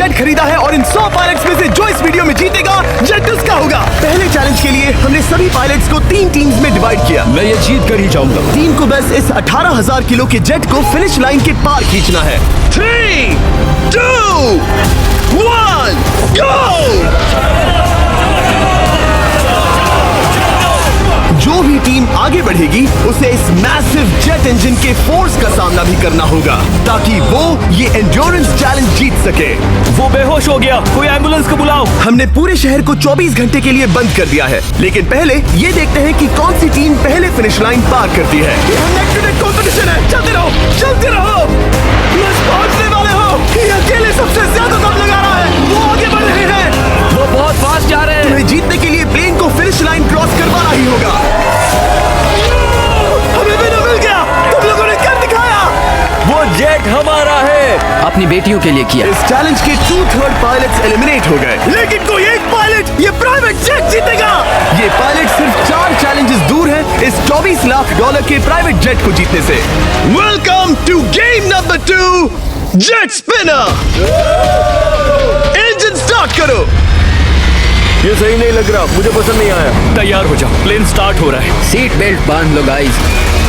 Jet खरीदा है और इन 100 पायलट्स में से जो इस वीडियो में जीतेगा जेट उसका होगा। पहले चैलेंज के लिए हमने सभी पायलट्स को 3 टीम्स में डिवाइड किया। मैं ये जीत कर ही जाऊंगा। टीम को बस इस 18,000 किलो के जेट को फिनिश लाइन के पार खींचना है। 3, 2, 1, गो! जो भी टीम आगे बढ़ेगी उसे इस मैसिव जेट इंजन के फोर्स का सामना भी करना होगा ताकि वो ये एंड्योरेंस चैलेंज जीत सके। वो बेहोश हो गया, कोई एम्बुलेंस को बुलाओ। हमने पूरे शहर को 24 घंटे के लिए बंद कर दिया है, लेकिन पहले ये देखते हैं कि कौन सी टीम पहले फिनिश लाइन पार करती है। कंपटीशन है, चलते रहो, चलते रहो। बस पहुंचने वाले हो। ये अकेले सबसे ज्यादा दम लगा रहा है, वो आगे बढ़ रहे हैं। वो बहुत फास्ट जा रहे हैं। तुम्हें जीतने के लिए प्लेन को फिनिश लाइन क्रॉस करवाना ही होगा। हमें भी न मिल गया, तुम लोगों ने कर दिखाया। वो जेट हमारा है। अपनी बेटियों के लिए किया। इस चैलेंज के 2/3 पायलट्स एलिमिनेट हो गए, लेकिन कोई एक पायलट ये प्राइवेट जेट जीतेगा। ये पायलट सिर्फ 4 चैलेंजेस दूर है इस $24 लाख के प्राइवेट जेट को जीतने से। Welcome to game number 2, jet spinner. Engine start करो। ये सही नहीं लग रहा, मुझे पसंद नहीं आया। तैयार हो जाओ, प्लेन स्टार्ट हो रहा है। सीट बेल्ट बांध लो गाइस।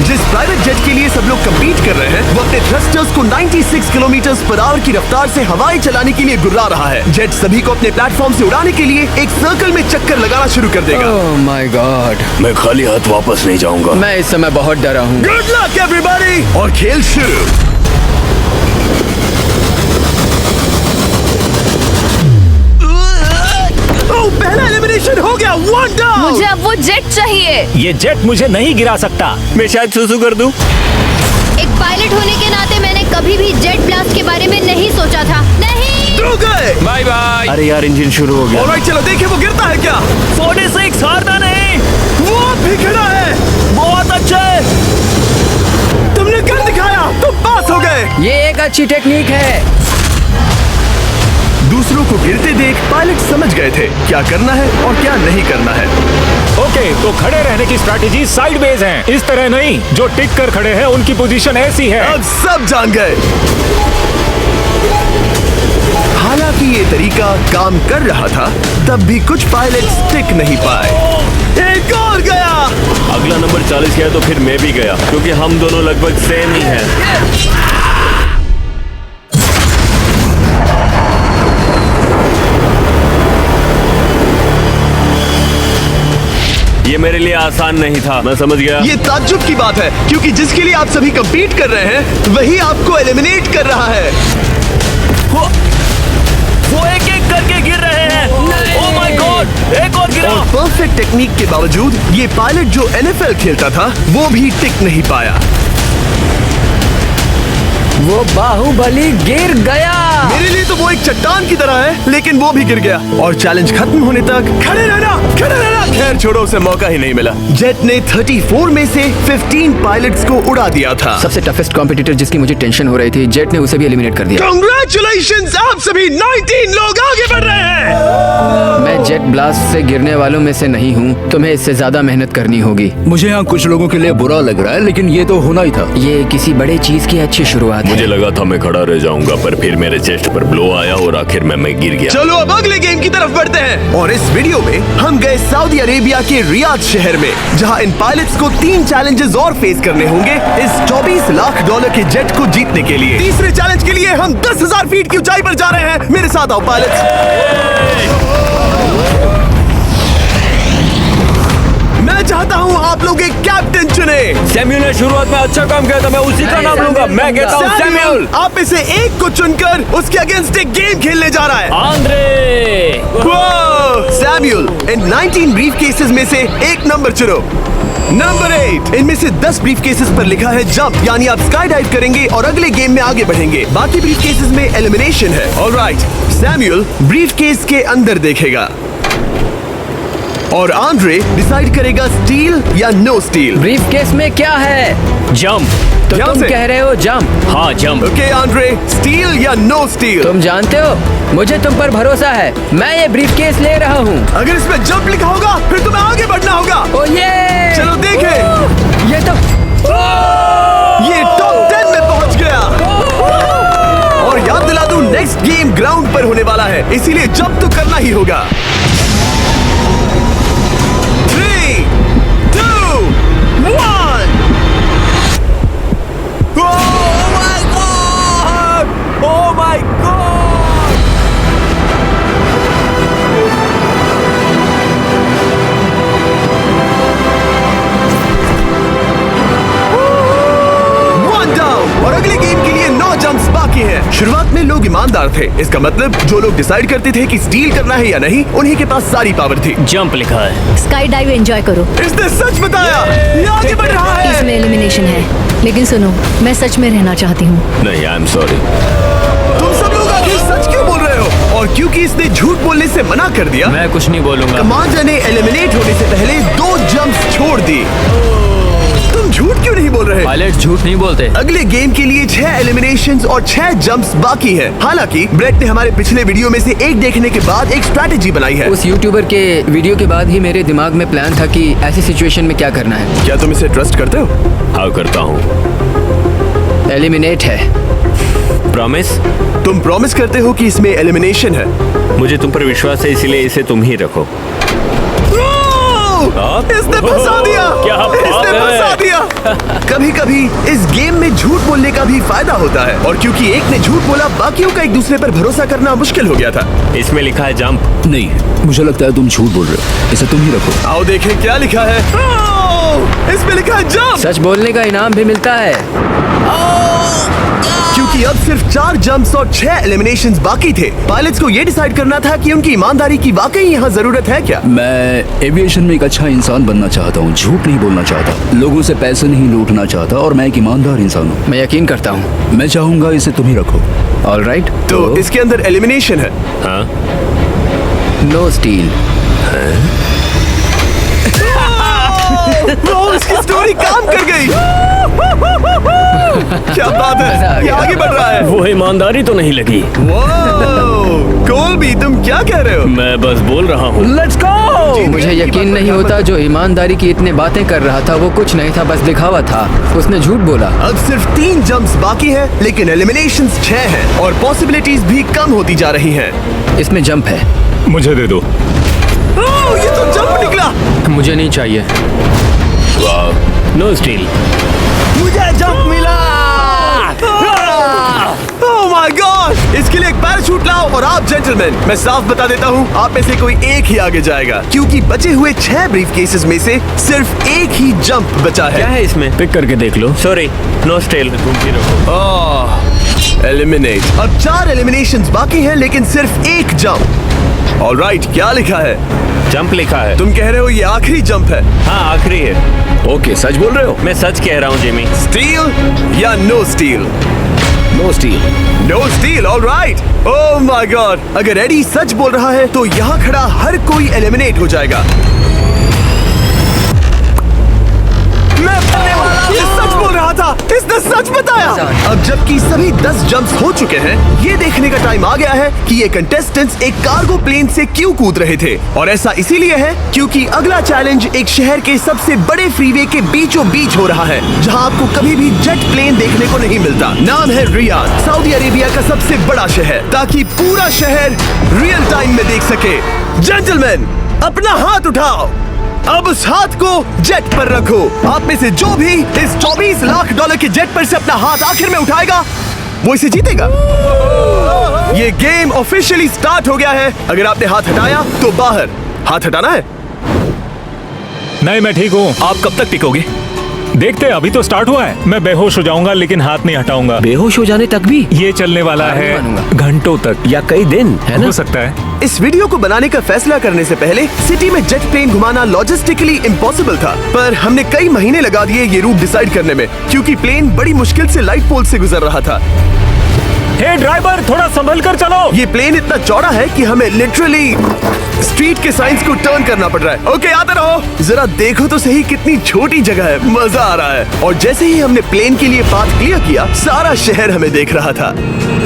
जिस प्राइवेट जेट के लिए सब लोग कम्पीट कर रहे हैं वो अपने थ्रस्टर्स को 96 किलोमीटर पर आवर की रफ्तार से हवाएं चलाने के लिए गुर्रा रहा है। जेट सभी को अपने प्लेटफॉर्म से उड़ाने के लिए एक सर्कल में चक्कर लगाना शुरू कर देगा। ओह माय गॉड, मैं खाली हाथ वापस नहीं जाऊंगा। मैं इस समय बहुत डरा हूँ। गुड लक एवरीबॉडी, और खेल शुरू। पहला एलिमिनेशन हो गया, 1 डाउन। मुझे अब वो जेट चाहिए। ये जेट मुझे नहीं गिरा सकता। मैं शायद सुसु कर दूं। एक पायलट होने के नाते मैंने कभी भी जेट ब्लास्ट के बारे में नहीं सोचा था। नहीं। तो गए। Bye bye. अरे यार, इंजन शुरू हो गया। ऑलराइट, चलो देखें वो गिरता है क्या। 46 हारना नहीं। वो भी खड़ा है। बहुत अच्छे। तुमने कर दिखाया, तुम पास हो गए। ये एक अच्छी टेक्निक है। दूसरों को गिरते देख पायलट समझ गए थे क्या करना है और क्या नहीं करना है। ओके, तो खड़े रहने की स्ट्रैटेजी साइडवेज है, इस तरह नहीं। जो टिक कर खड़े हैं उनकी पोजीशन ऐसी है। अब सब जान गए। हालांकि ये तरीका काम कर रहा था, तब भी कुछ पायलट टिक नहीं पाए। एक और गया। अगला नंबर 40 है तो फिर मैं भी गया, क्योंकि हम दोनों लगभग सेम ही हैं। ये मेरे लिए आसान नहीं था, मैं समझ गया। ये ताज्जुब की बात है, क्योंकि जिसके लिए आप सभी कंपीट कर रहे हैं वही आपको एलिमिनेट कर रहा है। वो एक-एक करके गिर रहे हैं। ओह माय गॉड, एक और गिरा। और परफेक्ट टेक्निक के बावजूद ये पायलट जो NFL खेलता था वो भी टिक नहीं पाया। वो बाहुबली गिर गया। मेरे लिए तो वो एक चट्टान की तरह है, लेकिन वो भी गिर गया। और चैलेंज खत्म होने तक खड़े रहना, खड़े रहना। खैर छोड़ो, उसे मौका ही नहीं मिला। जेट ने 34 में से 15 पायलट्स को उड़ा दिया था। सबसे टफेस्ट कॉम्पिटिटर जिसकी मुझे टेंशन हो रही थी, जेट ने उसे भी एलिमिनेट कर दिया। कांग्रेचुलेशंस, आप सभी 19 लोग आगे बढ़ रहे हैं। मैं जेट ब्लास्ट से गिरने वालों में से नहीं हूँ। तुम्हें इससे ज्यादा मेहनत करनी होगी। मुझे यहाँ कुछ लोगों के लिए बुरा लग रहा है, लेकिन ये तो होना ही था। ये किसी बड़े चीज की अच्छी शुरुआत है। मुझे लगा था मैं खड़ा रह जाऊंगा, पर फिर मेरे चेस्ट पर ब्लो आया और आखिर में मैं गिर गया। चलो अब अगले गेम की तरफ बढ़ते हैं। और इस वीडियो में हम गए सऊदी अरेबिया के रियाद शहर में, जहां इन पायलट्स को 3 चैलेंजेस और फेस करने होंगे इस $24 लाख के जेट को जीतने के लिए। तीसरे चैलेंज के लिए हम 10,000 फीट की ऊंचाई पर जा रहे हैं। मेरे साथ आओ पायलट्स। मैं चाहता हूँ आप लोग एक कैप्टन चुने। सैम्यूल ने शुरुआत में अच्छा काम किया था, मैं उसी का नाम लूंगा। मैं कहता हूँ सैम्यूल। आप में से एक को चुनकर उसके अगेंस्ट एक गेम खेलने जा रहा है। आंद्रे। सैम्यूल, इन 19 ब्रीफ केसेस में से एक नंबर चुनो। नंबर 8। इनमें से 10 ब्रीफ केसेस पर लिखा है जंप, यानी आप स्काई डाइव करेंगे और अगले गेम में आगे बढ़ेंगे। बाकी ब्रीफ केसेस में एलिमिनेशन है। ऑलराइट, सैम्यूल ब्रीफ केस के अंदर देखेगा और आंद्रे डिसाइड करेगा स्टील या नो स्टील। ब्रीफकेस में क्या है? जंप। तो ध्यान तुम से। कह रहे हो जंप? हाँ, जंप। ओके आंद्रे, स्टील या नो स्टील? तुम जानते हो, मुझे तुम पर भरोसा है। मैं ये ब्रीफकेस ले रहा हूँ। अगर इसमें जंप लिखा होगा फिर तुम्हें आगे बढ़ना होगा। ओ ये चलो देखें। ये तो ये टॉप 10 में पहुंच गया। और याद दिला दूं, नेक्स्ट गेम ग्राउंड पर होने वाला है, इसीलिए जंप तो करना ही होगा। 3, 2, 1। Oh my God! One down और अगले गेम के लिए 9 जंप्स बाकी हैं। शुरुआत में लोग ईमानदार थे, इसका मतलब जो लोग डिसाइड करते थे कि स्टील करना है या नहीं, उन्हीं के पास सारी पावर थी। जंप लिखा है। स्काई डाइव एंजॉय करो। इसने सच बताया, ये आगे बढ़ रहा है। इसमें एलिमिनेशन है, लेकिन सुनो, मैं सच में रहना चाहती हूँ। नहीं, आई एम सॉरी। तुम सब लोग आखिर सच क्यों बोल रहे हो? और क्योंकि इसने झूठ बोलने से मना कर दिया, मैं कुछ नहीं बोलूंगा। कमांडर ने एलिमिनेट होने से पहले 2 जंप्स छोड़ दी। तुम झूठ क्यों नहीं बोल रहे? पायलट झूठ नहीं बोलते। अगले गेम के लिए 6 एलिमिनेशंस और 6 जंप्स बाकी हैं। हालांकि ब्रेट ने हमारे पिछले वीडियो में से एक देखने के बाद एक स्ट्रैटेजी बनाई है। उस यूट्यूबर के वीडियो के बाद ही मेरे दिमाग में प्लान था कि ऐसी सिचुएशन में क्या करना है। क्या तुम इसे ट्रस्ट करते हो? हाँ, करता हूँ। एलिमिनेट है। प्रॉमिस? तुम प्रॉमिस करते हो कि इसमें एलिमिनेशन है? मुझे तुम पर विश्वास है, इसलिए इसे तुम ही रखो। इसने फंसा दिया। क्या बात इसने है? फंसा दिया। कभी कभी इस गेम में झूठ बोलने का भी फायदा होता है, और क्योंकि एक ने झूठ बोला, बाकियों का एक दूसरे पर भरोसा करना मुश्किल हो गया था। इसमें लिखा है जंप। नहीं, मुझे लगता है तुम झूठ बोल रहे हो। इसे तुम ही रखो। आओ देखें क्या लिखा है। इसमें लिखा है जंप। सच बोलने का इनाम भी मिलता है। क्योंकि अब सिर्फ 4 जंप्स और 6 एलिमिनेशंस बाकी थे, पायलट्स को ये डिसाइड करना था कि उनकी ईमानदारी की वाकई यहाँ जरूरत है क्या। मैं एविएशन में एक अच्छा इंसान बनना चाहता हूँ, झूठ नहीं बोलना चाहता, लोगों से पैसे नहीं लूटना चाहता, और मैं एक ईमानदार इंसान हूँ। मैं यकीन करता हूँ। मैं चाहूंगा इसे तुम ही रखो। All right. तो इसके अंदर एलिमिनेशन है। हाँ, नो स्टील। इसकी स्टोरी काम कर गई। क्या बात मजा आ है, ये गया। आगे बढ़ रहा है। वो ईमानदारी तो नहीं लगी। कोलबी, तुम क्या कह रहे हो? मैं बस बोल रहा हूँ। Let's go. मुझे यकीन नहीं होता जो ईमानदारी की इतने बातें कर रहा था वो कुछ नहीं था, बस दिखावा था। उसने झूठ बोला। अब सिर्फ 3 जंप्स बाकी हैं, लेकिन एलिमिनेशंस 6 हैं और पॉसिबिलिटीज भी कम होती जा रही हैं। इसमें जंप है। मुझे दे दो। ये तो जंप निकला। मुझे नहीं चाहिए। No steel. मुझे जंप मिला। ओह माय गॉड! इसके लिए एक पैराशूट लाओ। और आप जेंटलमैन, मैं साफ बता देता हूँ, आप में से कोई एक ही आगे जाएगा, क्योंकि बचे हुए 6 ब्रीफ केसेस में से सिर्फ एक ही जंप बचा है। क्या है इसमें? पिक करके देख लो। Sorry, no steel. तुम ही रखो। एलिमिनेट। अब 4 एलिमिनेशंस बाकी हैं, लेकिन सिर्फ एक जंप। ऑलराइट, क्या लिखा है? जंप लिखा है। तुम कह रहे हो ये आखिरी जंप है? हाँ, आखिरी है। ओके, सच बोल रहे हो? मैं सच कह रहा हूँ जिमी। स्टील या no steal? No steal. No steal. Alright. Oh my God! अगर एडी सच बोल रहा है तो यहाँ खड़ा हर कोई एलिमिनेट हो जाएगा। मैं मरने वाला हूँ। ये सच बोल रहा था, इसने सच बताया। अब जबकि सभी 10 जंप्स हो चुके हैं, ये देखने का टाइम आ गया है कि ये कंटेस्टेंट्स एक कार्गो प्लेन से क्यों कूद रहे थे। और ऐसा इसीलिए है क्योंकि अगला चैलेंज एक शहर के सबसे बड़े फ्रीवे के बीचों बीच हो रहा है, जहां आपको कभी भी जेट प्लेन देखने को नहीं मिलता। नाम है रियाद, सऊदी अरेबिया का सबसे बड़ा शहर, ताकि पूरा शहर रियल टाइम में देख सके। जेंटलमैन, अपना हाथ उठाओ। अब उस हाथ को जेट पर रखो। आप में से जो भी इस $24 लाख के जेट पर से अपना हाथ आखिर में उठाएगा, वो इसे जीतेगा। ये गेम ऑफिशियली स्टार्ट हो गया है। अगर आपने हाथ हटाया तो बाहर। हाथ हटाना है? नहीं, मैं ठीक हूँ। आप कब तक टिकोगे? देखते हैं, अभी तो स्टार्ट हुआ है। मैं बेहोश हो जाऊंगा लेकिन हाथ नहीं हटाऊंगा। बेहोश हो जाने तक भी? ये चलने वाला नहीं है मानूंगा। घंटों तक या कई दिन, है ना? हो सकता है। इस वीडियो को बनाने का फैसला करने से पहले सिटी में जेट प्लेन घुमाना लॉजिस्टिकली इम्पॉसिबल था, पर हमने कई महीने लगा दिए ये रूट डिसाइड करने में, क्योंकि प्लेन बड़ी मुश्किल से लाइट पोल से गुजर रहा था। हे ड्राइवर, थोड़ा संभल कर चलो। ये प्लेन इतना चौड़ा है कि हमें लिटरली स्ट्रीट के साइंस को टर्न करना पड़ रहा है। ओके, आते रहो। जरा देखो तो सही कितनी छोटी जगह है, मजा आ रहा है। और जैसे ही हमने प्लेन के लिए पाथ क्लियर किया, सारा शहर हमें देख रहा था।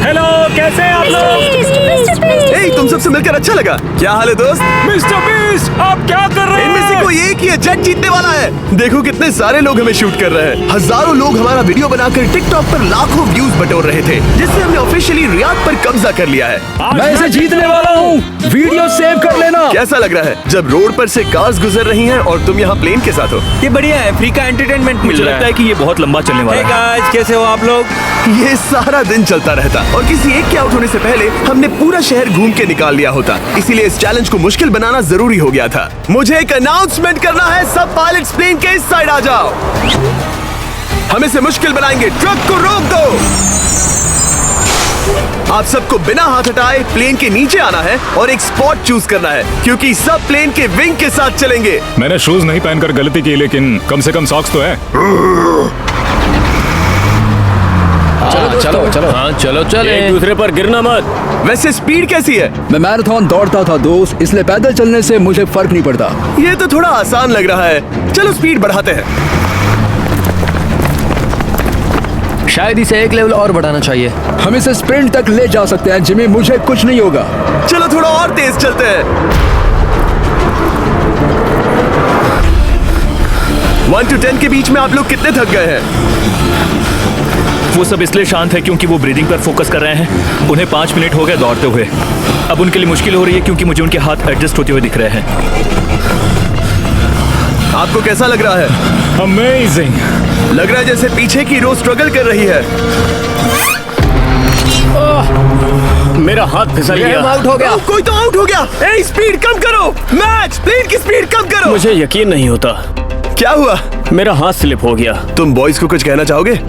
हेलो, कैसे हैं आप लोग? ए, तुम सब आपसे मिलकर अच्छा लगा। क्या हाल है दोस्त? मिस्टर बीस्ट, आप क्या कर रहे इनमें से हैं? कोई एक ही है जेट जीतने वाला है। देखो कितने सारे लोग हमें शूट कर रहे हैं। हजारों लोग हमारा वीडियो बनाकर टिकटॉक पर लाखों व्यूज बटोर रहे थे, जिससे हमने ऑफिशियली रियाद पर कब्जा कर लिया है। मैं इसे जीतने वाला हूँ। वीडियो सेव कर लेना। कैसा लग रहा है जब रोड पर से कार्स गुजर रही हैं और तुम यहाँ प्लेन के साथ हो? ये बढ़िया है, फ्री का एंटरटेनमेंट मिल मुझे रहा लगता है। है कि ये बहुत लंबा चलने वाला है। गाइस, कैसे हो आप लोग? ये सारा दिन चलता रहता और किसी एक के आउट होने से पहले हमने पूरा शहर घूम के निकाल लिया होता। इसीलिए इस चैलेंज को मुश्किल बनाना जरूरी हो गया था। मुझे एक अनाउंसमेंट करना है, सब पायलट्स प्लेन के इस साइड आ जाओ। हम इसे मुश्किल बनाएंगे, ट्रक को रोक दो। आप सबको बिना हाथ हटाए प्लेन के नीचे आना है और एक स्पॉट चूज करना है, क्योंकि सब प्लेन के विंग के साथ चलेंगे। मैंने शूज नहीं पहनकर गलती की, लेकिन कम से कम सॉक्स तो है। चलो हाँ चलो चलो, एक दूसरे पर गिरना मत। वैसे स्पीड कैसी है? मैं मैराथन दौड़ता था दोस्त, इसलिए पैदल चलने से मुझे फर्क नहीं पड़ता। ये तो थोड़ा आसान लग रहा है। चलो स्पीड बढ़ाते हैं। शायद इसे एक लेवल और बढ़ाना चाहिए। हम इसे स्प्रिंट तक ले जा सकते हैं जिमी, मुझे कुछ नहीं होगा। चलो थोड़ा और तेज चलते हैं। 1 to 10 के बीच में आप लोग कितने थक गए हैं? वो सब इसलिए शांत है क्योंकि वो ब्रीदिंग पर फोकस कर रहे हैं। उन्हें 5 मिनट हो गए दौड़ते हुए। अब उनके लिए मुश्किल हो रही है क्योंकि मुझे उनके हाथ एडजस्ट होते हुए दिख रहे हैं। आपको कैसा लग रहा है? अमेजिंग। लग रहा है जैसे पीछे की रो स्ट्रगल कर रही है। मेरा हाथ फिसल गया। आउट हो गया। कोई तो आउट हो गया। ए, स्पीड कम करो। मैच प्लेन की स्पीड कम करो। मुझे यकीन नहीं होता, क्या हुआ? मेरा हाथ स्लिप हो गया। तुम बॉयज को कुछ कहना चाहोगे?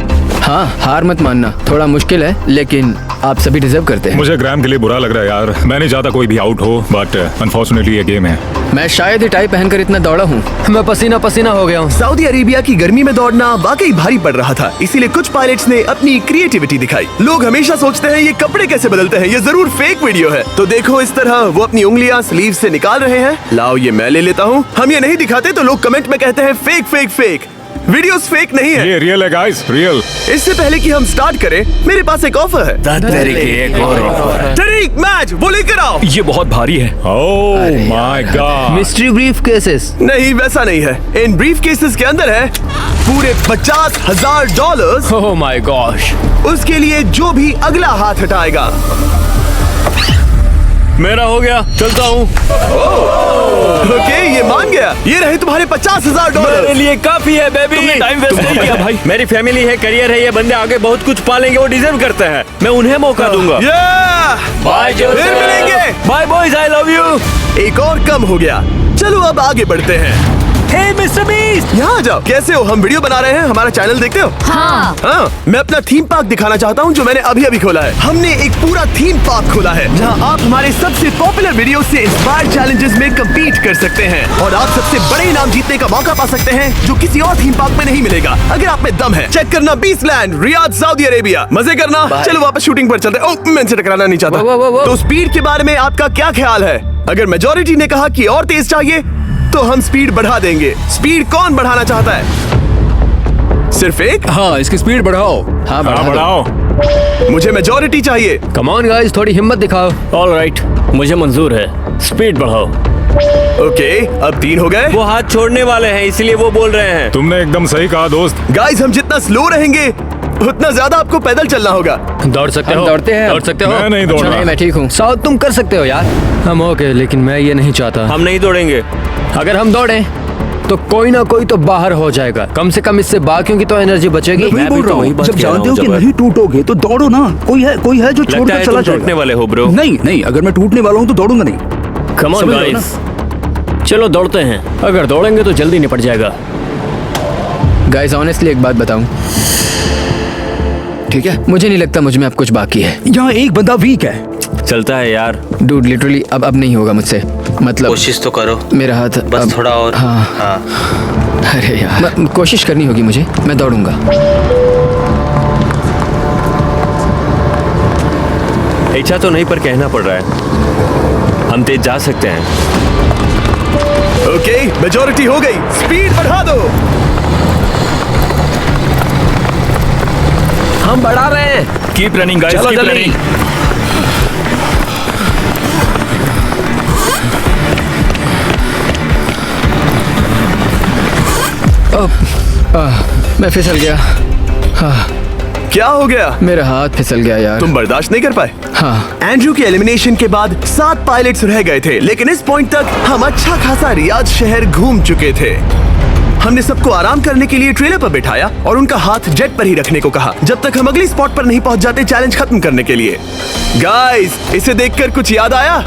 हाँ, हार मत मानना। थोड़ा मुश्किल है, लेकिन आप सभी डिजर्व करते हैं। मुझे ग्राम के लिए बुरा लग रहा है यार। मैं नहीं चाहता कोई भी आउट हो, बट अनफॉर्चुनेटली ये गेम है। मैं शायद ही टाई पहनकर इतना दौड़ा हूँ। मैं पसीना पसीना हो गया हूँ। सऊदी अरेबिया की गर्मी में दौड़ना वाकई भारी पड़ रहा था, इसीलिए कुछ पायलट्स ने अपनी क्रिएटिविटी दिखाई। लोग हमेशा सोचते हैं ये कपड़े कैसे बदलते हैं, ये जरूर फेक वीडियो है। तो देखो इस तरह वो अपनी उंगलियां स्लीव से निकाल रहे हैं। लाओ ये मैं ले लेता हूँ। हम ये नहीं दिखाते तो लोग कमेंट में कहते हैं fake fake fake. Videos fake नहीं है। ये रियल है गाइस, रियल। इससे पहले कि हम स्टार्ट करें, मेरे पास एक ऑफर है। तरीक मैच वो लेकर आओ। ये बहुत भारी है। ओह my God. Mystery brief cases. नहीं वैसा नहीं है। इन ब्रीफ केसेस के अंदर है पूरे $50,000। Oh my gosh. उसके लिए जो भी अगला हाथ हटाएगा। मेरा हो गया, चलता हूँ। ओके ये मान गया। ये रहे तुम्हारे $50,000। मेरे लिए काफी है बेबी। तुमने टाइम वेस्ट नहीं किया भाई। मेरी फैमिली है, करियर है, ये बंदे आगे बहुत कुछ पालेंगे, वो डिजर्व करते हैं। मैं उन्हें मौका दूंगा। बाय फिर मिलेंगे। Bye boys, I love you. एक और कम हो गया। चलो अब आगे बढ़ते हैं। हे मिस्टर बीस्ट, यहाँ आ जाओ। कैसे हो? हम वीडियो बना रहे हैं, हमारा चैनल देखते हो? हाँ। हाँ, मैं अपना थीम पार्क दिखाना चाहता हूँ जो मैंने अभी अभी खोला है। हमने एक पूरा थीम पार्क खोला है जहाँ आप हमारे सबसे पॉपुलर वीडियो से इंस्पायर्ड चैलेंजेस में कम्पीट कर सकते हैं और आप सबसे बड़े इनाम जीतने का मौका पा सकते हैं जो किसी और थीम पार्क में नहीं मिलेगा। अगर आप में दम है, चेक करना beast land, Riyadh, Saudi Arabia. मजे करना। चलो वापस शूटिंग पर चलते हैं। ओह, मैं इनसे टकराना नहीं चाहता। वो। तो स्पीड के बारे में आपका क्या ख्याल है? अगर मेजोरिटी ने कहा कि और तेज चाहिए तो हम स्पीड बढ़ा देंगे। स्पीड कौन बढ़ाना चाहता है? सिर्फ एक? हाँ, इसकी स्पीड बढ़ाओ। हाँ, हाँ बढ़ाओ। मुझे मेजोरिटी चाहिए। कम ऑन गाइस, थोड़ी हिम्मत दिखाओ। ऑलराइट, मुझे मंजूर है। स्पीड बढ़ाओ। ओके, अब 3 हो गए। वो हाथ छोड़ने वाले हैं, इसलिए वो बोल रहे हैं। तुमने एकदम सही कहा दोस्त। गाइस हम जितना स्लो रहेंगे उतना ज्यादा आपको पैदल चलना होगा। दौड़ सकते हम हो? दौड़ते हैं। दौड़ सकते हो? मैं नहीं दौड़ अच्छा, रहा। नहीं, मैं ठीक हूँ। साउथ तुम कर सकते हो यार। हम ओके, लेकिन मैं ये नहीं चाहता। हम नहीं दौड़ेंगे। अगर हम दौड़े तो कोई ना कोई तो बाहर हो जाएगा। कम से कम इससे बाकियों की तो एनर्जी बचेगी। मैं बोल रहा हूँ, जब जानते हो कि नहीं टूटोगे तो दौड़ो ना। कोई है जो छोड़ लगता कर है चला तुम टूटने जाएगा। वाले हो ब्रो। नहीं, अगर मैं टूटने वाला हूँ तो दौड़ूंगा नहीं। कम ऑन समझ रहे हो गाइस, चलो दौड़ते हैं। अगर दौड़ेंगे तो जल्दी निपट जाएगा। गाइस ऑनेस्टली एक बात बताऊं, ठीक है, मुझे नहीं लगता मुझ में अब कुछ बाकी है। यहाँ एक बंदा वीक है। चलता है यार, डूड लिटरली अब नहीं होगा मुझसे। मतलब कोशिश तो करो। मेरा हाथ बस अब, थोड़ा और। हाँ। अरे यार, कोशिश करनी होगी मुझे। मैं दौड़ूंगा। इच्छा तो नहीं पर कहना पड़ रहा है। हम तेज जा सकते हैं। ओके, मेजोरिटी हो गई। स्पीड बढ़ा दो। हम बढ़ा रहे हैं। कीप रनिंग गाइस, चलो कीप जल्दी। रनिंग। मैं फिसल गया। क्या हो गया? मेरा हाथ फिसल गया यार। तुम बर्दाश्त नहीं कर पाए? हाँ। एंड्रू के एलिमिनेशन के बाद 7 पायलट्स रह गए थे, लेकिन इस पॉइंट तक हम अच्छा खासा रियाद शहर घूम चुके थे। हमने सबको आराम करने के लिए ट्रेलर पर बिठाया और उनका हाथ जेट पर ही रखने को कहा जब तक हम अगली स्पॉट पर नहीं पहुंच जाते चैलेंज खत्म करने के लिए। गाइस, इसे देखकर कुछ याद आया?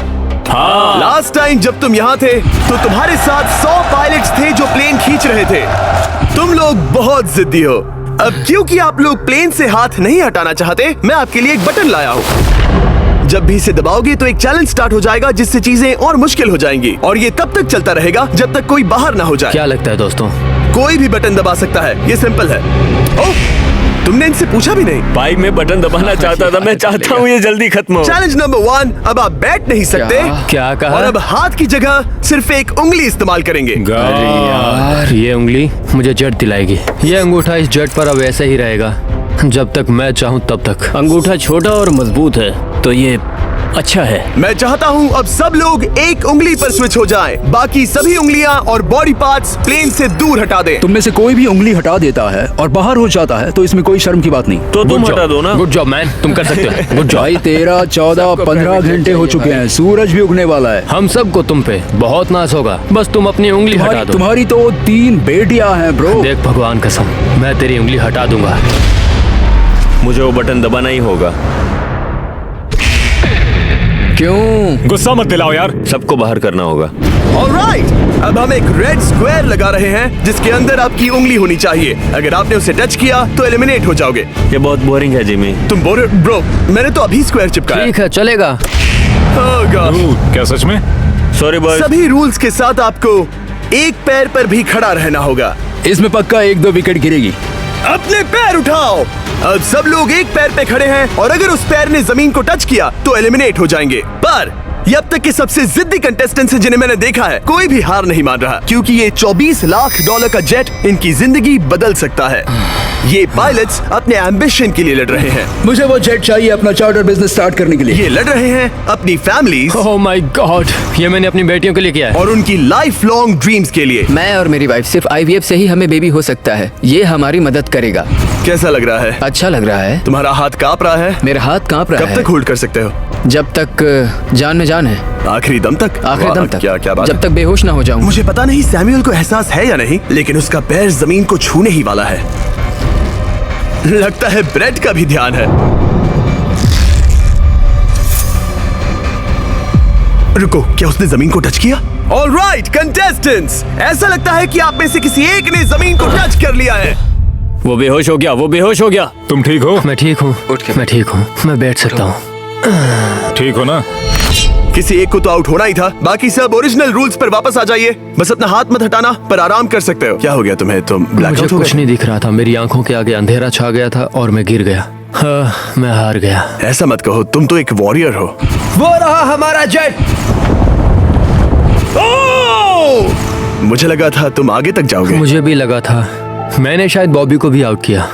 हाँ। लास्ट टाइम जब तुम यहाँ थे तो तुम्हारे साथ 100 पायलट्स थे जो प्लेन खींच रहे थे। तुम लोग बहुत जिद्दी हो। अब क्योंकि आप लोग प्लेन से हाथ नहीं हटाना चाहते, मैं आपके लिए एक बटन लाया हूँ। जब भी इसे दबाओगे तो एक चैलेंज स्टार्ट हो जाएगा जिससे चीजें और मुश्किल हो जाएंगी और ये तब तक चलता रहेगा जब तक कोई बाहर ना हो जाए। क्या लगता है दोस्तों? कोई भी बटन दबा सकता है, ये सिंपल है। ओह, तुमने इनसे पूछा भी नहीं। भाई मैं बटन दबाना चाहता था, मैं चाहता हूँ ये जल्दी खत्म हो। चैलेंज नंबर 1, अब आप बैठ नहीं सकते। क्या कहा? और अब हाथ की जगह सिर्फ एक उंगली इस्तेमाल करेंगे। अरे यार ये उंगली मुझे जट दिलाएगी। ये अंगूठा इस जट पर अब ऐसे ही रहेगा जब तक मैं चाहूँ तब तक। अंगूठा छोटा और मजबूत है तो ये अच्छा है। मैं चाहता हूँ अब सब लोग एक उंगली पर स्विच हो जाएं। बाकी सभी उंगलियां और बॉडी पार्ट्स प्लेन से दूर हटा दें। तुम में से कोई भी उंगली हटा देता है और बाहर हो जाता है तो इसमें कोई शर्म की बात नहीं। तो तुम हटा दो ना। गुड जॉब मैन, तुम कर सकते हो। Good job. भाई 13, 14, 15 घंटे हो चुके हैं, सूरज भी उगने वाला है। हम सबको तुम पे बहुत नाज होगा, बस तुम अपनी उंगली हटा दो। तुम्हारी तो 3 बेटियां हैं ब्रो। देख भगवान कसम, मैं तेरी उंगली हटा दूंगा। मुझे वो बटन दबाना ही होगा। क्यों? गुस्सा मत दिलाओ यार। सबको बाहर करना होगा। ऑलराइट, अब हम एक रेड स्क्वायर लगा रहे हैं जिसके अंदर आपकी उंगली होनी चाहिए। अगर आपने उसे टच किया तो एलिमिनेट हो जाओगे। ये बहुत बोरिंग है जिमी। तुम ब्रो, मैंने तो अभी स्क्वायर चिपकाया। ठीक है, चलेगा। Oh God। क्या सच में? Sorry boy. सभी रूल्स के साथ आपको एक पैर पर भी खड़ा रहना होगा। इसमें पक्का 1-2 विकेट गिरेगी। अपने पैर उठाओ। अब सब लोग एक पैर पे खड़े हैं और अगर उस पैर ने जमीन को टच किया तो एलिमिनेट हो जाएंगे। पर ये अब तक के सबसे जिद्दी कंटेस्टेंट्स हैं जिन्हें मैंने देखा है। कोई भी हार नहीं मान रहा क्योंकि ये $24 लाख का जेट इनकी जिंदगी बदल सकता है। ये पायलट्स अपने एम्बिशन के लिए लड़ रहे हैं। मुझे वो जेट चाहिए अपना चार्टर बिजनेस स्टार्ट करने के लिए। ये लड़ रहे हैं अपनी फैमिलीज ओह माय गॉड, ये मैंने अपनी बेटियों के लिए किया है। और उनकी लाइफ लॉन्ग ड्रीम्स के लिए। मैं और मेरी वाइफ सिर्फ IVF से ही हमें बेबी हो सकता है। ये हमारी मदद करेगा। कैसा लग रहा है? अच्छा लग रहा है। तुम्हारा हाथ कांप रहा है? मेरा हाथ कांप रहा कब है। तक होल्ड कर सकते हो? जब तक जान में जान है। आखिरी दम तक? आखिरी दम वाह, तक। क्या बात जब है। तक बेहोश ना हो जाऊं। मुझे पता नहीं सैमुअल को एहसास है या नहीं, लेकिन उसका पैर जमीन को छूने ही वाला है। लगता है ब्रेड का भी ध्यान है। रुको, क्या उसने जमीन को टच किया? ऑलराइट कंटेस्टेंट्स, ऐसा लगता है कि आप में से किसी एक ने जमीन को टच कर लिया है। वो बेहोश हो गया, वो बेहोश हो गया। तुम ठीक हो? मैं ठीक हूँ, मैं ठीक हूँ, मैं बैठ सकता हूँ। ठीक हो ना? किसी एक को तो आउट होना ही था। बाकी सब ओरिजिनल रूल्स पर वापस आ जाइए। बस अपना हाथ मत हटाना, पर आराम कर सकते हो। क्या हो गया तुम्हें? तुम मुझे ब्लैकआउट हो कुछ गए? नहीं दिख रहा था, मेरी आंखों के आगे अंधेरा छा गया था और मैं गिर गया। हाँ, मैं हार गया। ऐसा मत कहो, तुम तो एक वॉरियर हो। वो रहा हमारा जेट। ओह! मुझे लगा था तुम आगे तक जाओगे। मुझे भी लगा था। मैंने शायद बॉबी को भी आउट किया।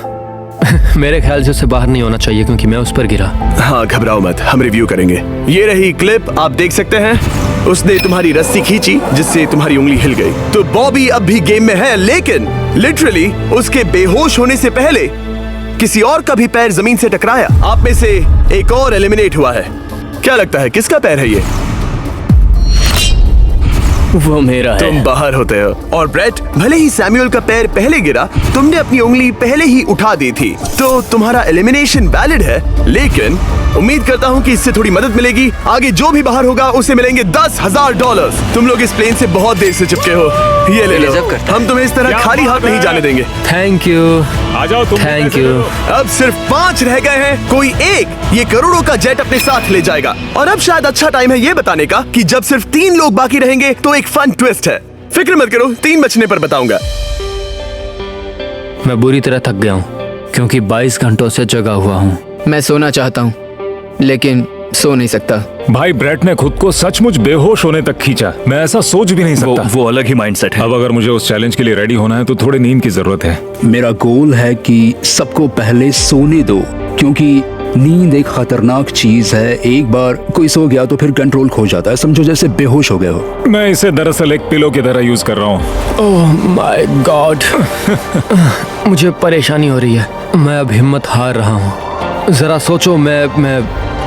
मेरे ख्याल से उसे बाहर नहीं होना चाहिए क्योंकि मैं उस पर गिरा। हाँ, घबराओ मत, हम रिव्यू करेंगे। ये रही क्लिप, आप देख सकते हैं। उसने तुम्हारी रस्सी खींची जिससे तुम्हारी उंगली हिल गई। तो बॉबी अब भी गेम में है, लेकिन लिटरली उसके बेहोश होने से पहले किसी और का भी पैर जमीन से टकराया। आप में से एक और एलिमिनेट हुआ है। क्या लगता है किसका पैर है ये? वो मेरा है। तुम बाहर होते हो। और ब्रेट, भले ही सैमुअल का पैर पहले गिरा, तुमने अपनी उंगली पहले ही उठा दी थी, तो तुम्हारा एलिमिनेशन वैलिड है। लेकिन उम्मीद करता हूँ कि इससे थोड़ी मदद मिलेगी। आगे जो भी बाहर होगा उसे मिलेंगे $10,000। तुम लोग इस प्लेन से बहुत देर से चिपके हो, ये ले लो। हम तुम्हें इस तरह क्या खाली हाथ बात नहीं है? जाने देंगे। Thank you. आ जाओ तुम। Thank you. अब सिर्फ 5 रह गए हैं। कोई एक ये करोड़ों का जेट अपने साथ ले जाएगा। और अब शायद अच्छा टाइम है ये बताने का कि जब सिर्फ 3 लोग बाकी रहेंगे तो एक फन ट्विस्ट है। फिक्र मत करो, 3 बचने पर बताऊंगा। मैं बुरी तरह थक गया हूँ क्योंकि 22 घंटों से जगा हुआ हूँ। मैं सोना चाहता हूँ लेकिन सो नहीं सकता। भाई ब्रेट ने खुद को सचमुच बेहोश होने तक खींचा। मैं ऐसा सोच भी नहीं सकता। वो अलग ही माइंडसेट है। अब अगर मुझे उस चैलेंज के लिए रेडी होना है तो थोड़ी नींद की जरूरत है। मेरा गोल है कि सबको पहले सोने दो, क्योंकि नींद एक खतरनाक चीज है। एक बार कोई सो गया तो फिर कंट्रोल खो जाता है, समझो जैसे बेहोश हो गए हो। मैं इसे दरअसल एक पिलो की तरह यूज कर रहा हूँ। ओह माय गॉड मुझे परेशानी हो रही है। मैं अब हिम्मत हार रहा हूँ। जरा सोचो, मैं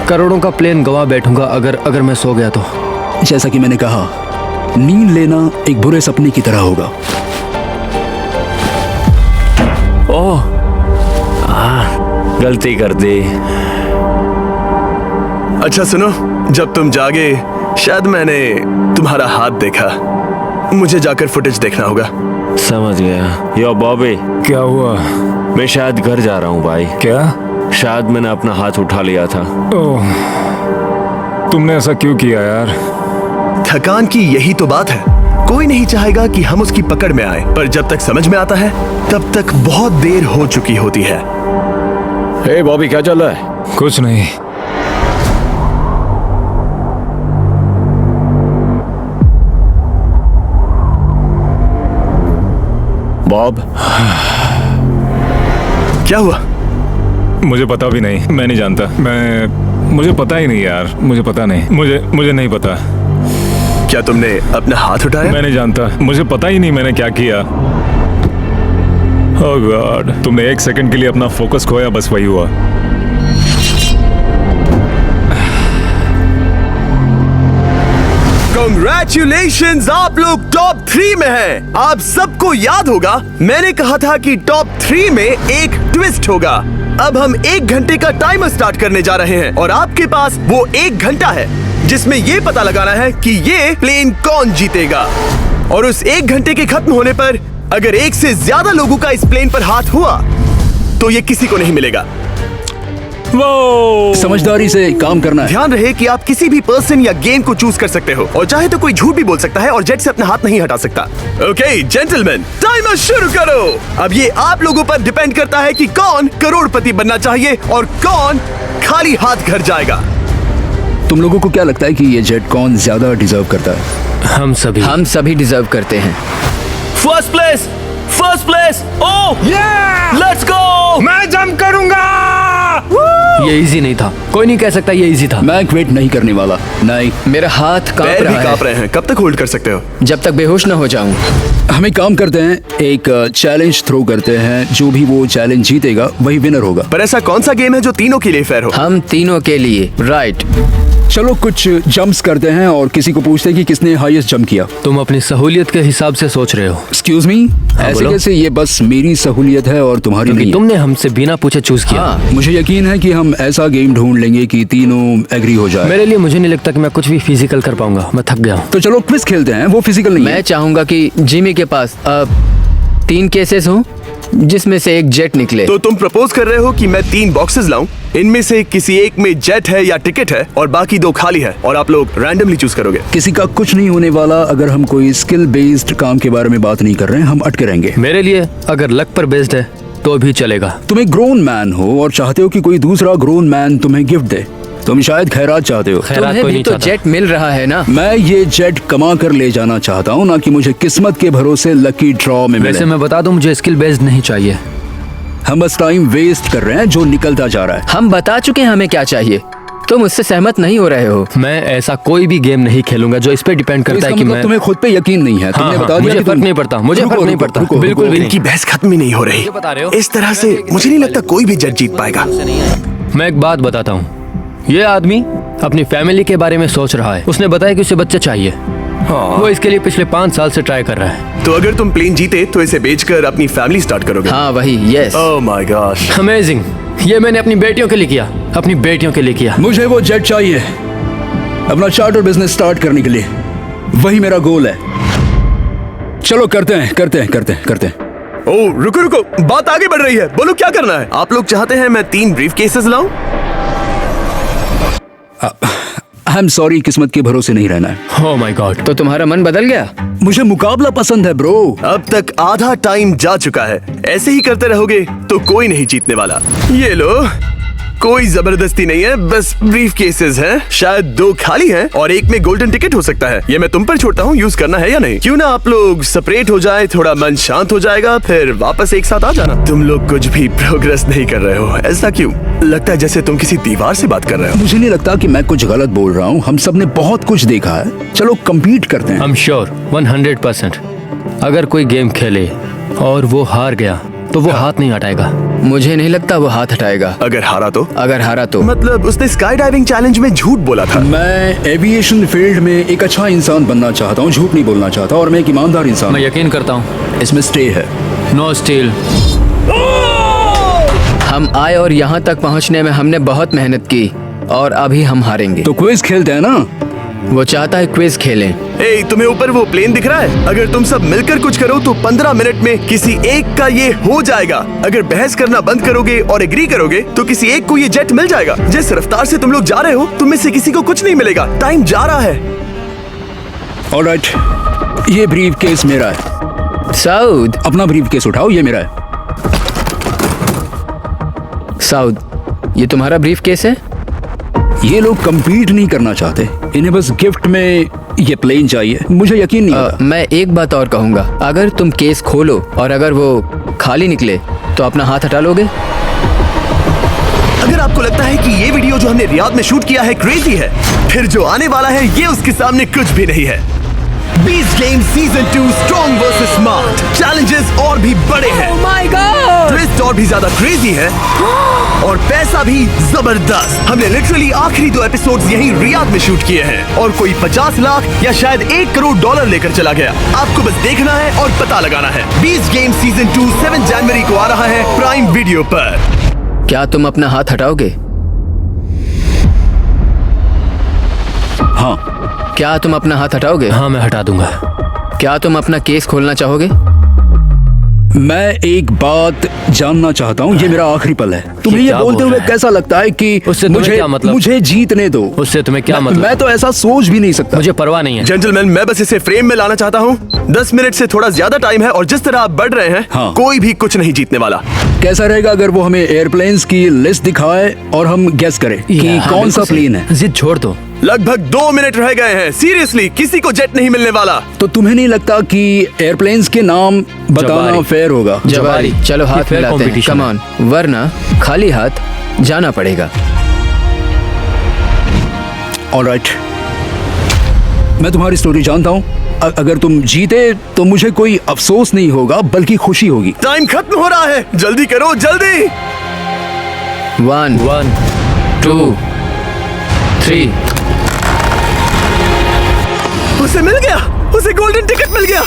करोड़ों का प्लेन गंवा बैठूंगा अगर मैं सो गया तो। जैसा कि मैंने कहा, नींद लेना एक बुरे सपने की तरह होगा। ओह गलती कर दी। अच्छा सुनो, जब तुम जागे शायद मैंने तुम्हारा हाथ देखा। मुझे जाकर फुटेज देखना होगा। समझ गया। यो बॉबी, क्या हुआ? मैं शायद घर जा रहा हूँ भाई। क्या? शायद मैंने अपना हाथ उठा लिया था। ओह, तुमने ऐसा क्यों किया यार? थकान की यही तो बात है। कोई नहीं चाहेगा कि हम उसकी पकड़ में आए, पर जब तक समझ में आता है तब तक बहुत देर हो चुकी होती है। हे बॉबी, क्या चल रहा है? कुछ नहीं। बॉब, क्या हुआ? मुझे पता भी नहीं, मैं नहीं जानता। मुझे पता ही नहीं यार, मुझे पता नहीं। मुझे नहीं पता। क्या तुमने अपना हाथ उठाया? मैं नहीं जानता, मुझे पता ही नहीं मैंने क्या किया। ओह गॉड, तुमने एक सेकंड के लिए अपना फोकस खोया, बस वही हुआ। Congratulations, आप लोग टॉप 3 में हैं। आप सबको याद होगा मैंने कहा था कि टॉप 3 में एक ट्विस्ट होगा। अब हम 1 घंटे का टाइमर स्टार्ट करने जा रहे हैं और आपके पास वो 1 घंटा है जिसमें ये पता लगाना है कि ये प्लेन कौन जीतेगा। और उस 1 घंटे के खत्म होने पर अगर 1 से ज्यादा लोगों का इस प्लेन पर हाथ हुआ तो ये किसी को नहीं मिलेगा। वो समझदारी से काम करना है। ध्यान रहे कि आप किसी भी पर्सन या गेम को चूज कर सकते हो और चाहे तो कोई झूठ भी बोल सकता है और जेट से अपना हाथ नहीं हटा सकता। ओके जेंटलमैन, टाइमर शुरू करो। अब ये आप लोगों पर डिपेंड करता है कि कौन करोड़पति बनना चाहिए और कौन खाली हाथ घर जाएगा। तुम लोगों को क्या लगता है कि ये जेट कौन ज्यादा डिजर्व करता है? हम सभी डिजर्व करते हैं। First place. Oh let's go. मैं जंप करूंगा। ये इजी नहीं था, कोई नहीं कह सकता ये इजी था। मैं क्विट नहीं करने वाला। नहीं, मेरा हाथ कांप पैर भी रहा कांप है। रहे हैं। कब तक होल्ड कर सकते हो? जब तक बेहोश न हो जाऊं। हम एक काम करते हैं, एक चैलेंज थ्रो करते हैं। जो भी वो चैलेंज जीतेगा वही विनर होगा। पर ऐसा कौन सा गेम है जो तीनों के लिए फेयर हो? हम तीनों के लिए। राइट। चलो कुछ जंप्स करते हैं और किसी को पूछते हैं कि किसने हाईएस्ट जंप किया। तुम अपनी सहूलियत के हिसाब से सोच रहे हो। एक्सक्यूज मी, ऐसे बोलो। कैसे? ये बस मेरी सहूलियत है और तुम्हारी क्योंकि नहीं। तुमने हमसे बिना पूछे चूज किया। हाँ। मुझे यकीन है कि हम ऐसा गेम ढूंढ लेंगे कि तीनों एग्री हो जाए। मेरे लिए मुझे नहीं लगता कि मैं कुछ भी फिजिकल कर पाऊंगा, मैं थक गया हूँ। तो चलो क्विज खेलते हैं। वो फिजिकल नहीं मैं है। चाहूंगा कि जिमी के पास 3 केसेस हों जिसमें से एक जेट निकले। तो तुम प्रपोज कर रहे हो कि मैं 3 बॉक्सेस लाऊं, इनमें से किसी एक में जेट है या टिकट है और बाकी 2 खाली है और आप लोग रैंडमली चूज करोगे। किसी का कुछ नहीं होने वाला। अगर हम कोई स्किल बेस्ड काम के बारे में बात नहीं कर रहे हैं, हम अटके रहेंगे। मेरे लिए अगर लक पर बेस्ड है तो भी चलेगा। तुम एक ग्रोन मैन हो और चाहते हो कि कोई दूसरा ग्रोन मैन तुम्हें गिफ्ट दे। तुम शायद खैरात चाहते हो। खैरात तुम्हें कोई भी नहीं तो चाहता। जेट मिल रहा है ना। मैं ये जेट कमा कर ले जाना चाहता हूँ, ना कि मुझे किस्मत के भरोसे लकी ड्रॉ में वैसे मिले। मैं बता दूं, मुझे स्किल बेस्ड नहीं चाहिए। हम बस टाइम वेस्ट कर रहे हैं जो निकलता जा रहा है। हम बता चुके हैं हमें क्या चाहिए। तुम उससे सहमत नहीं हो रहे हो। मैं ऐसा कोई भी गेम नहीं खेलूंगा जो इस पे डिपेंड तो करता इसका है कि मतलब मैं तुम्हें खुद पे यकीन नहीं है। तुमने हाँ, बता दिया मुझे कि फर्क तुम- नहीं पड़ता, मुझे रुको, फर्क नहीं रुको, पड़ता, रुको, बिल्कुल रुको। भी नहीं। इनकी बहस खत्म ही नहीं हो रही। बता रहे हो? इस तरह से मुझे नहीं लगता कोई भी जेट जीत पाएगा। मैं एक बात बताता हूँ। ये आदमी अपनी फैमिली के बारे में सोच रहा है। उसने बताया कि उसे बच्चे चाहिए। वो इसके लिए पिछले 5 साल से ट्राई कर रहा है। तो अगर तुम प्लेन जीते तो इसे बेचकर अपनी फैमिली स्टार्ट करोगे? हाँ वही, yes. Oh my gosh. Amazing. ये मैंने अपनी बेटियों के लिए किया, अपनी बेटियों के लिए किया। मुझे वो जेट चाहिए अपना चार्टर बिजनेस स्टार्ट करने के लिए। वही मेरा गोल है। चलो करते हैं। ओह रुको, बात आगे बढ़ रही है। बोलो क्या करना है? आप लोग चाहते हैं मैं 3 ब्रीफ केसेस लाऊं? आई एम सॉरी, किस्मत के भरोसे नहीं रहना है। ओह माय गॉड। तो तुम्हारा मन बदल गया? मुझे मुकाबला पसंद है ब्रो। अब तक आधा टाइम जा चुका है। ऐसे ही करते रहोगे तो कोई नहीं जीतने वाला। ये लो, कोई जबरदस्ती नहीं है, बस ब्रीफ केसेस हैं। शायद 2 खाली हैं और एक में गोल्डन टिकट हो सकता है। ये मैं तुम पर छोड़ता हूँ, यूज करना है या नहीं। क्यों ना आप लोग सेपरेट हो जाए, थोड़ा मन शांत हो जाएगा, फिर वापस एक साथ आ जाना। तुम लोग कुछ भी प्रोग्रेस नहीं कर रहे हो, ऐसा क्यों? लगता है जैसे तुम किसी दीवार से बात कर रहे हो। मुझे नहीं लगता कि मैं कुछ गलत बोल रहा हूँ। हम सब ने बहुत कुछ देखा है। चलो कम्पीट करते हैं। I am sure 100%। अगर कोई गेम खेले और वो हार गया तो वो हाथ नहीं हटाएगा। मुझे नहीं लगता वो हाथ हटाएगा। अगर हारा तो? अगर हारा तो मतलब उसने स्काई डाइविंग चैलेंज में झूठ बोला था। मैं एविएशन फील्ड में एक अच्छा इंसान बनना चाहता हूँ, झूठ नहीं बोलना चाहता, और मैं एक ईमानदार इंसान मैं हूँ। यकीन करता हूँ। इसमें स्टे है। No steal. हम आए और यहाँ तक पहुँचने में हमने बहुत मेहनत की और अभी हम हारेंगे। तो क्विज खेलते हैं ना? वो चाहता है क्विज खेलें। ए, तुम्हें ऊपर वो प्लेन दिख रहा है? अगर तुम सब मिलकर कुछ करो तो 15 मिनट में किसी एक का ये हो जाएगा। अगर बहस करना बंद करोगे और एग्री करोगे तो किसी एक को ये जेट मिल जाएगा। जिस रफ्तार से तुम लोग जा रहे हो, तुम में से किसी को कुछ नहीं मिलेगा। टाइम जा रहा है। ऑलराइट, ये ब्रीफ केस मेरा है। साउद, अपना ब्रीफ केस उठाओ, ये मेरा है। साउद, ये तुम्हारा ब्रीफ केस है? ये लोग compete नहीं करना चाहते, इन्हें बस गिफ्ट में ये प्लेन चाहिए। मुझे यकीन नहीं होता। मैं एक बात और कहूँगा, अगर तुम केस खोलो और अगर वो खाली निकले तो अपना हाथ हटा लोगे? अगर आपको लगता है कि ये वीडियो जो हमने रियाद में शूट किया है क्रेजी है, फिर जो आने वाला है ये उसके सामने कुछ भी नहीं है। Beast game season 2 strong versus smart. Challenges और भी बड़े हैं। Oh my God! ट्विस्ट और भी ज्यादा क्रेजी है और पैसा भी जबरदस्त। हमने लिटरली आखिरी 2 एपिसोड्स यहीं रियाद में शूट किए हैं और कोई 50 लाख या शायद $1 करोड़ लेकर चला गया। आपको बस देखना है और पता लगाना है। बीस्ट गेम सीजन 2 7 जनवरी को आ रहा है प्राइम वीडियो पर। क्या तुम अपना हाथ हटाओगे? हाँ। क्या तुम अपना हाथ हटाओगे? हाँ, मैं हटा दूंगा। क्या तुम अपना केस खोलना चाहोगे? मैं एक बात जानना चाहता हूँ, ये मेरा आखिरी पल है। तुम्हें ये क्या बोलते बोल हुए रहा है? कैसा लगता है कि उससे तुम्हें क्या मतलब? मुझे जीतने दो। उससे तुम्हें क्या मैं- मतलब? मैं तो ऐसा सोच भी नहीं सकता। मुझे परवाह नहीं है। जेंटलमैन, मैं बस इसे फ्रेम में लाना चाहता हूँ। 10 मिनट से थोड़ा ज्यादा टाइम है और जिस तरह आप बढ़ रहे हैं, हाँ। कोई भी कुछ नहीं जीतने वाला। कैसा रहेगा अगर वो हमें एयरप्लेन्स की लिस्ट दिखाए और हम गेस करें कि हाँ, कौन सा बिल्कुल सही। प्लेन है? जिद छोड़ दो। लगभग 2 मिनट रह गए हैं। सीरियसली, किसी को जेट नहीं मिलने वाला। तो तुम्हें नहीं लगता कि एयरप्लेन्स के नाम बताना जवारी। फेयर होगा? जवारी, चलो ये हाथ fair मिलाते हैं। competition कम ऑन, वरना खाली हाथ जाना पड़ेगा। ऑलराइट, मैं तुम्हारी स्टोरी जानता हूँ। अगर तुम जीते तो मुझे कोई अफसोस नहीं होगा बल्कि खुशी होगी। टाइम खत्म हो रहा है, जल्दी करो, जल्दी। 1 2 3। उसे मिल गया, उसे गोल्डन टिकट मिल गया।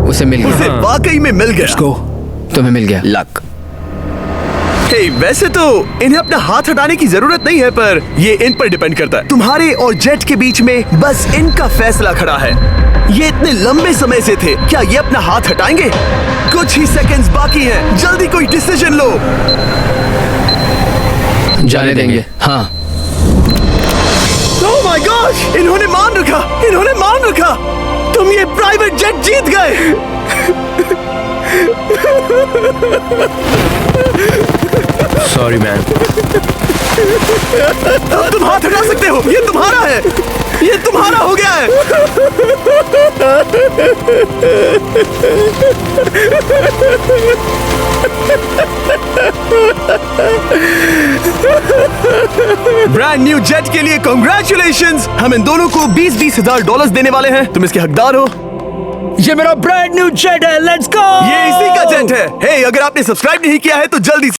उसे मिल उसे गया। वाकई में मिल गया। इसको तुम्हें मिल गया। लक। हे, वैसे तो इन्हें अपना हाथ हटाने की जरूरत नहीं है, पर ये इन पर डिपेंड करता है। तुम्हारे और जेट के बीच में बस इनका फैसला खड़ा है। ये इतने लंबे समय से थे, क्या ये अपना हाथ हटाएंगे? कुछ ही सेकंड्स बाकी हैं, जल्दी कोई डिसीजन लो। जाने देंगे। हाँ। ओह माय गॉश, इन्होंने मान रखा, इन्होंने मान रखा। तुम ये प्राइवेट जेट जीत गए। Sorry man. अब तुम हाथ हटा सकते हो, ये तुम्हारा है, ये तुम्हारा हो गया है। ब्रांड न्यू जेट के लिए कांग्रेचुलेशंस। हम इन दोनों को $20,000 $20,000 देने वाले हैं। तुम इसके हकदार हो। ये मेरा ब्रांड न्यू जेट है, लेट्स गो। ये इसी का जेट है। हे, अगर आपने सब्सक्राइब नहीं किया है तो जल्दी